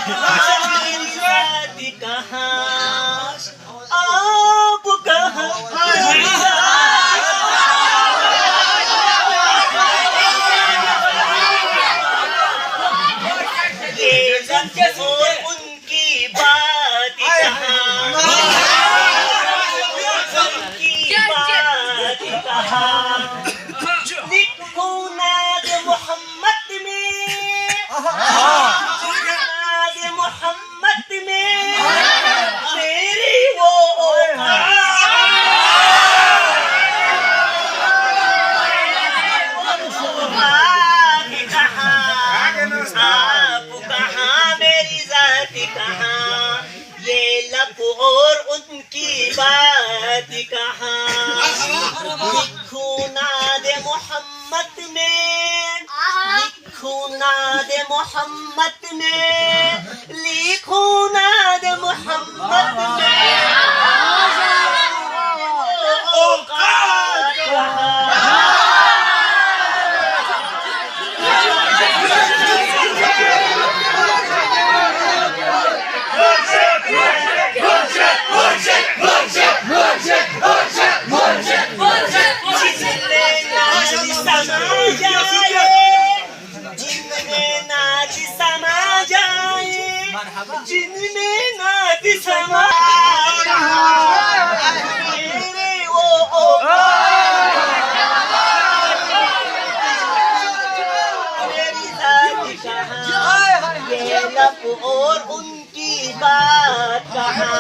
मेरी जाति कहाँ, आप कहाँ, ये लफ्ज़ और उनकी बात कहाँ, उनकी बात कहाँ। लिखो नाद मोहम्मद में, नाद मोहम्मद में मेरी वो आप कहाँ, मेरी जाति कहाँ, ये लब और उनकी बात कहाँ। लिखो नाद मोहम्मद में, लिखो नाद मोहम्मद में, लिखो नाद मोहम्मद में औकात कहाँ। जिनमें नाद समा मेरे वो मेरी जाति कहाँ, ये लब और उनकी बात कहाँ।